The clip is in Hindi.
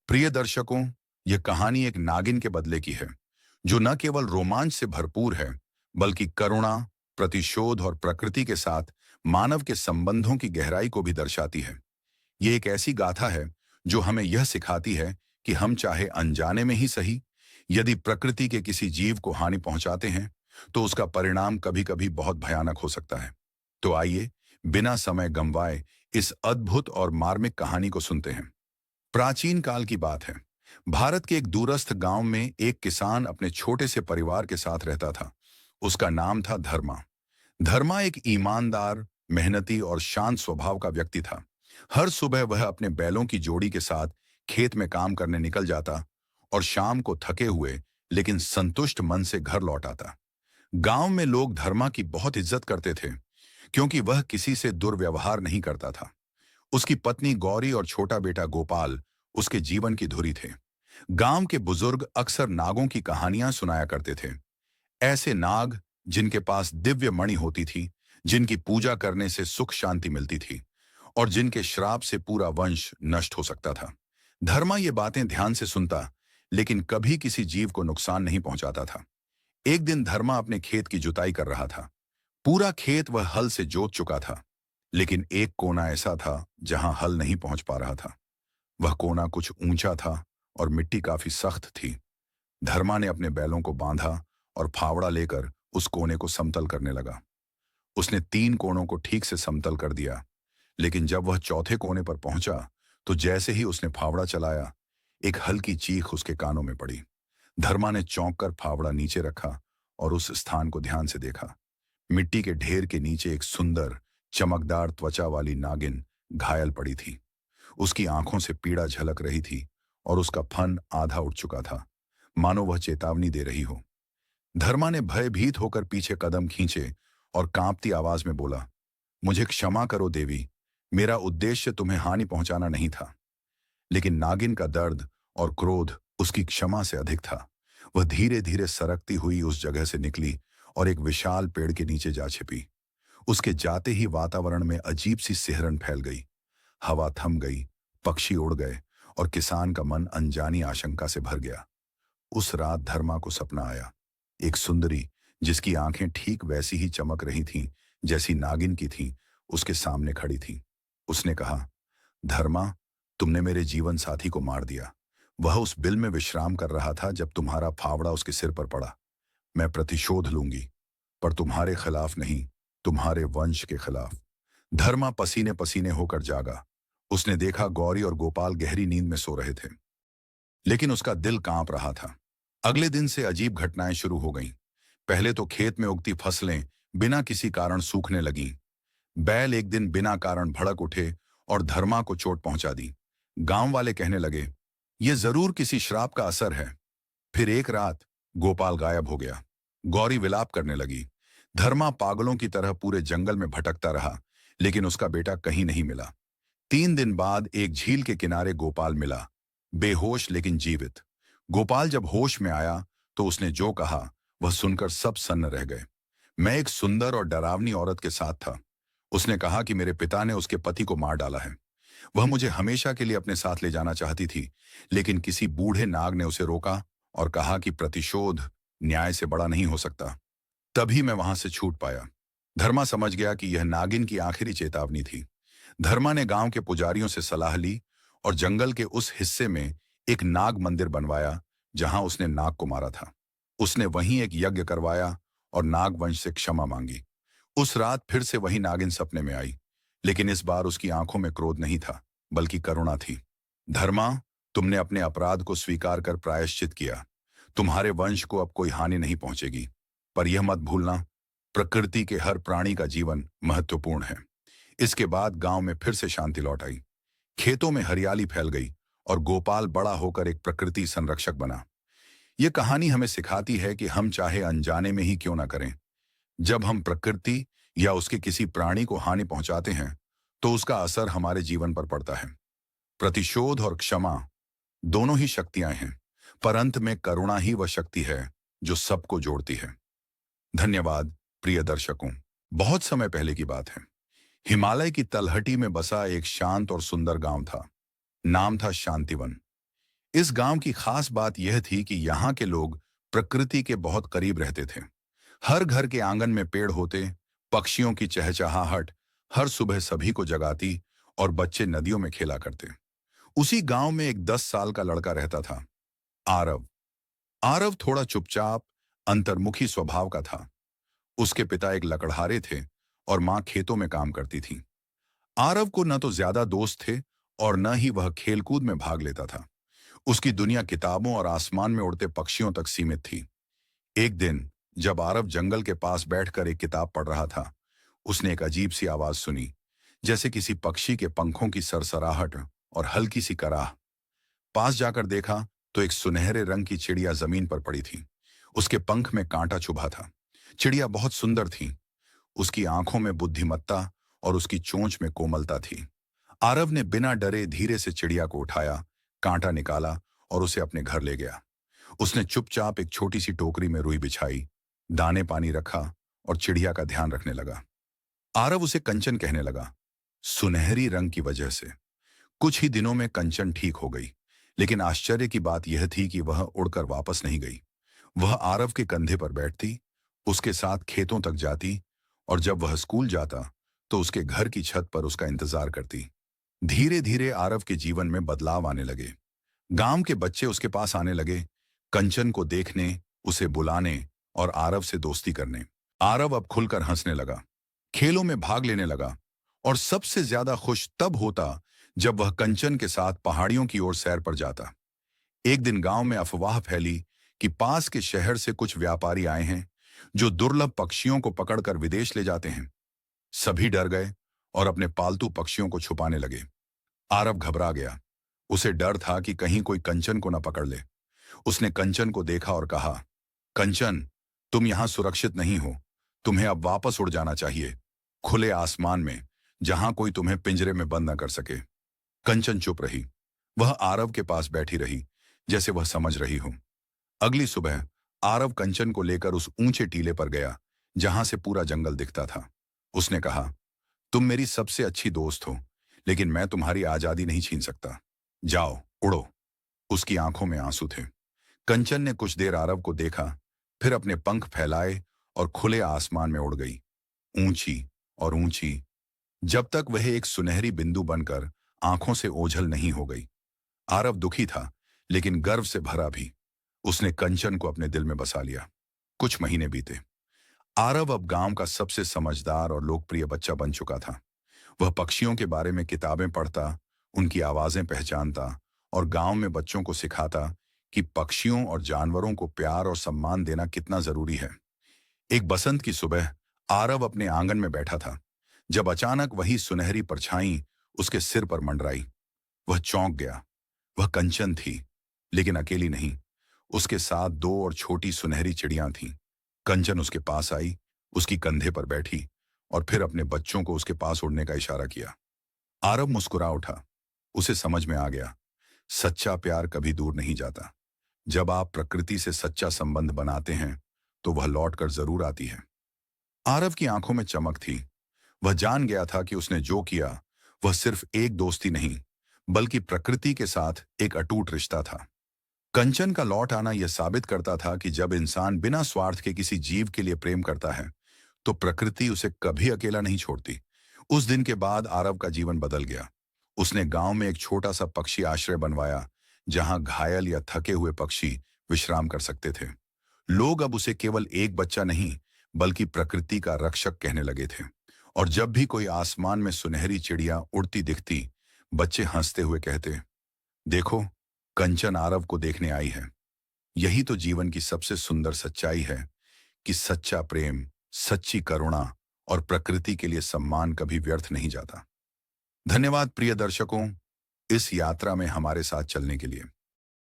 प्रिय दर्शकों, यह कहानी एक नागिन के बदले की है, जो न केवल रोमांच से भरपूर है, बल्कि करुणा, प्रतिशोध और प्रकृति के साथ मानव के संबंधों की गहराई को भी दर्शाती है। ये एक ऐसी गाथा है जो हमें यह सिखाती है कि हम चाहे अनजाने में ही सही, यदि प्रकृति के किसी जीव को हानि पहुंचाते हैं, तो उसका परिणाम कभी-कभी बहुत भयानक हो सकता है। तो आइए, बिना समय गंवाए इस अद्भुत और मार्मिक कहानी को सुनते हैं। प्राचीन काल की बात है। भारत के एक दूरस्थ गांव में एक किसान अपने छोटे से परिवार के साथ रहता था। उसका नाम था धर्मा। धर्मा एक ईमानदार, मेहनती और शांत स्वभाव का व्यक्ति था। हर सुबह वह अपने बैलों की जोड़ी के साथ खेत में काम करने निकल जाता और शाम को थके हुए लेकिन संतुष्ट मन से घर लौट आता। गांव में लोग धर्मा की बहुत इज्जत करते थे, क्योंकि वह किसी से दुर्व्यवहार नहीं करता था। उसकी पत्नी गौरी और छोटा बेटा गोपाल उसके जीवन की धुरी थे। गांव के बुजुर्ग अक्सर नागों की कहानियां सुनाया करते थे। ऐसे नाग जिनके पास दिव्य मणि होती थी, जिनकी पूजा करने से सुख शांति मिलती थी और जिनके श्राप से पूरा वंश नष्ट हो सकता था। धर्मा ये बातें ध्यान से सुनता, लेकिन कभी किसी जीव को नुकसान नहीं पहुंचाता था। एक दिन धर्मा अपने खेत की जुताई कर रहा था। पूरा खेत वह हल से जोत चुका था, लेकिन एक कोना ऐसा था जहां हल नहीं पहुंच पा रहा था। वह कोना कुछ ऊंचा था और मिट्टी काफी सख्त थी। धर्मा ने अपने बैलों को बांधा और फावड़ा लेकर उस कोने को समतल करने लगा। उसने 3 कोनों को ठीक से समतल कर दिया, लेकिन जब वह चौथे कोने पर पहुंचा, तो जैसे ही उसने फावड़ा चलाया, एक हल्की चीख उसके कानों में पड़ी। धर्मा ने चौंक कर फावड़ा नीचे रखा और उस स्थान को ध्यान से देखा। मिट्टी के ढेर के नीचे एक सुंदर, चमकदार त्वचा वाली नागिन घायल पड़ी थी। उसकी आंखों से पीड़ा झलक रही थी और उसका फन आधा उठ चुका था, मानो वह चेतावनी दे रही हो। धर्मा ने भयभीत होकर पीछे कदम खींचे और कांपती आवाज में बोला, मुझे क्षमा करो देवी, मेरा उद्देश्य तुम्हें हानि पहुंचाना नहीं था। लेकिन नागिन का दर्द और क्रोध उसकी क्षमा से अधिक था। वह धीरे धीरे सरकती हुई उस जगह से निकली और एक विशाल पेड़ के नीचे जा छिपी। उसके जाते ही वातावरण में अजीब सी सिहरन फैल गई। हवा थम गई, पक्षी उड़ गए और किसान का मन अनजानी आशंका से भर गया। उस रात धर्मा को सपना आया। एक सुंदरी, जिसकी आंखें ठीक वैसी ही चमक रही थीं जैसी नागिन की थीं, उसके सामने खड़ी थी। उसने कहा, धर्मा, तुमने मेरे जीवन साथी को मार दिया। वह उस बिल में विश्राम कर रहा था जब तुम्हारा फावड़ा उसके सिर पर पड़ा। मैं प्रतिशोध लूंगी, पर तुम्हारे खिलाफ नहीं, तुम्हारे वंश के खिलाफ। धर्मा पसीने पसीने होकर जागा। उसने देखा गौरी और गोपाल गहरी नींद में सो रहे थे, लेकिन उसका दिल कांप रहा था। अगले दिन से अजीब घटनाएं शुरू हो गईं। पहले तो खेत में उगती फसलें बिना किसी कारण सूखने लगीं। बैल एक दिन बिना कारण भड़क उठे और धर्मा को चोट पहुंचा दी। गांव वाले कहने लगे, यह जरूर किसी श्राप का असर है। फिर एक रात गोपाल गायब हो गया। गौरी विलाप करने लगी। धर्मा पागलों की तरह पूरे जंगल में भटकता रहा, लेकिन उसका बेटा कहीं नहीं मिला। 3 दिन बाद एक झील के किनारे गोपाल मिला, बेहोश लेकिन जीवित। गोपाल जब होश में आया तो उसने जो कहा वह सुनकर सब सन्न रह गए। मैं एक सुंदर और डरावनी औरत के साथ था। उसने कहा कि मेरे पिता ने उसके पति को मार डाला है। वह मुझे हमेशा के लिए अपने साथ ले जाना चाहती थी, लेकिन किसी बूढ़े नाग ने उसे रोका और कहा कि प्रतिशोध न्याय से बड़ा नहीं हो सकता। तभी मैं वहां से छूट पाया। धर्मा समझ गया कि यह नागिन की आखिरी चेतावनी थी। धर्मा ने गांव के पुजारियों से सलाह ली और जंगल के उस हिस्से में एक नाग मंदिर बनवाया जहां उसने नाग को मारा था। उसने वहीं एक यज्ञ करवाया और नाग वंश से क्षमा मांगी। उस रात फिर से वही नागिन सपने में आई, लेकिन इस बार उसकी आंखों में क्रोध नहीं था, बल्कि करुणा थी। धर्मा, तुमने अपने अपराध को स्वीकार कर प्रायश्चित किया। तुम्हारे वंश को अब कोई हानि नहीं पहुंचेगी। पर यह मत भूलना, प्रकृति के हर प्राणी का जीवन महत्वपूर्ण है। इसके बाद गांव में फिर से शांति लौट आई। खेतों में हरियाली फैल गई और गोपाल बड़ा होकर एक प्रकृति संरक्षक बना। यह कहानी हमें सिखाती है कि हम चाहे अनजाने में ही क्यों ना करें, जब हम प्रकृति या उसके किसी प्राणी को हानि पहुंचाते हैं, तो उसका असर हमारे जीवन पर पड़ता है। प्रतिशोध और क्षमा दोनों ही शक्तियां हैं, पर अंत में करुणा ही वह शक्ति है जो सबको जोड़ती है। धन्यवाद प्रिय दर्शकों। बहुत समय पहले की बात है। हिमालय की तलहटी में बसा एक शांत और सुंदर गांव था। नाम था शांतिवन। इस गांव की खास बात यह थी कि यहाँ के लोग प्रकृति के बहुत करीब रहते थे। हर घर के आंगन में पेड़ होते, पक्षियों की चहचहाहट हर सुबह सभी को जगाती और बच्चे नदियों में खेला करते। उसी गांव में एक 10 साल का लड़का रहता था, आरव। आरव थोड़ा चुपचाप, अंतर्मुखी स्वभाव का था। उसके पिता एक लकड़हारे थे और माँ खेतों में काम करती थी। आरव को न तो ज्यादा दोस्त थे और न ही वह खेलकूद में भाग लेता था। उसकी दुनिया किताबों और आसमान में उड़ते पक्षियों तक सीमित थी। एक दिन जब आरव जंगल के पास बैठकर एक किताब पढ़ रहा था, उसने एक अजीब सी आवाज सुनी, जैसे किसी पक्षी के पंखों की सरसराहट और हल्की सी कराह। पास जाकर देखा तो एक सुनहरे रंग की चिड़िया जमीन पर पड़ी थी। उसके पंख में कांटा चुभा था। चिड़िया बहुत सुंदर थी। उसकी आंखों में बुद्धिमत्ता और उसकी चोंच में कोमलता थी। आरव ने बिना डरे धीरे से चिड़िया को उठाया, कांटा निकाला और उसे अपने घर ले गया। उसने चुपचाप एक छोटी सी टोकरी में रुई बिछाई, दाने पानी रखा और चिड़िया का ध्यान रखने लगा। आरव उसे कंचन कहने लगा, सुनहरी रंग की वजह से। कुछ ही दिनों में कंचन ठीक हो गई, लेकिन आश्चर्य की बात यह थी कि वह उड़कर वापस नहीं गई। वह आरव के कंधे पर बैठती, उसके साथ खेतों तक जाती और जब वह स्कूल जाता तो उसके घर की छत पर उसका इंतजार करती। धीरे धीरे आरव के जीवन में बदलाव आने लगे। गांव के बच्चे उसके पास आने लगे, कंचन को देखने, उसे बुलाने और आरव से दोस्ती करने। आरव अब खुलकर हंसने लगा, खेलों में भाग लेने लगा और सबसे ज्यादा खुश तब होता जब वह कंचन के साथ पहाड़ियों की ओर सैर पर जाता। एक दिन गांव में अफवाह फैली कि पास के शहर से कुछ व्यापारी आए हैं जो दुर्लभ पक्षियों को पकड़कर विदेश ले जाते हैं। सभी डर गए और अपने पालतू पक्षियों को छुपाने लगे। आरव घबरा गया। उसे डर था कि कहीं कोई कंचन को न पकड़ ले। उसने कंचन को देखा और कहा, कंचन, तुम यहां सुरक्षित नहीं हो। तुम्हें अब वापस उड़ जाना चाहिए, खुले आसमान में, जहां कोई तुम्हें पिंजरे में बंद न कर सके। कंचन चुप रही। वह आरव के पास बैठी रही, जैसे वह समझ रही हो। अगली सुबह आरव कंचन को लेकर उस ऊंचे टीले पर गया जहां से पूरा जंगल दिखता था। उसने कहा, तुम मेरी सबसे अच्छी दोस्त हो, लेकिन मैं तुम्हारी आजादी नहीं छीन सकता। जाओ, उड़ो। उसकी आंखों में आंसू थे। कंचन ने कुछ देर आरव को देखा, फिर अपने पंख फैलाए और खुले आसमान में उड़ गई, ऊंची और ऊंची, जब तक वह एक सुनहरी बिंदु बनकर आंखों से ओझल नहीं हो गई। आरव दुखी था, लेकिन गर्व से भरा भी। उसने कंचन को अपने दिल में बसा लिया। कुछ महीने बीते। आरव अब गांव का सबसे समझदार और लोकप्रिय बच्चा बन चुका था। वह पक्षियों के बारे में किताबें पढ़ता, उनकी आवाजें पहचानता और गांव में बच्चों को सिखाता कि पक्षियों और जानवरों को प्यार और सम्मान देना कितना जरूरी है। एक बसंत की सुबह आरव अपने आंगन में बैठा था, जब अचानक वही सुनहरी परछाई उसके सिर पर मंडराई। वह चौंक गया। वह कंचन थी, लेकिन अकेली नहीं। उसके साथ दो और छोटी सुनहरी चिड़ियां थीं। कंचन उसके पास आई, उसकी कंधे पर बैठी और फिर अपने बच्चों को उसके पास उड़ने का इशारा किया। आरव मुस्कुरा उठा। उसे समझ में आ गया, सच्चा प्यार कभी दूर नहीं जाता। जब आप प्रकृति से सच्चा संबंध बनाते हैं तो वह लौटकर जरूर आती है। आरव की आंखों में चमक थी। वह जान गया था कि उसने जो किया वह सिर्फ एक दोस्ती नहीं, बल्कि प्रकृति के साथ एक अटूट रिश्ता था। कंचन का लौट आना यह साबित करता था कि जब इंसान बिना स्वार्थ के किसी जीव के लिए प्रेम करता है तो प्रकृति उसे कभी अकेला नहीं छोड़ती। उस दिन के बाद आरव का जीवन बदल गया। उसने गांव में एक छोटा सा पक्षी आश्रय बनवाया, जहां घायल या थके हुए पक्षी विश्राम कर सकते थे। लोग अब उसे केवल एक बच्चा नहीं, बल्कि प्रकृति का रक्षक कहने लगे थे। और जब भी कोई आसमान में सुनहरी चिड़िया उड़ती दिखती, बच्चे हंसते हुए कहते, देखो, कंचन आरव को देखने आई है। यही तो जीवन की सबसे सुंदर सच्चाई है कि सच्चा प्रेम, सच्ची करुणा और प्रकृति के लिए सम्मान कभी व्यर्थ नहीं जाता। धन्यवाद प्रिय दर्शकों, इस यात्रा में हमारे साथ चलने के लिए।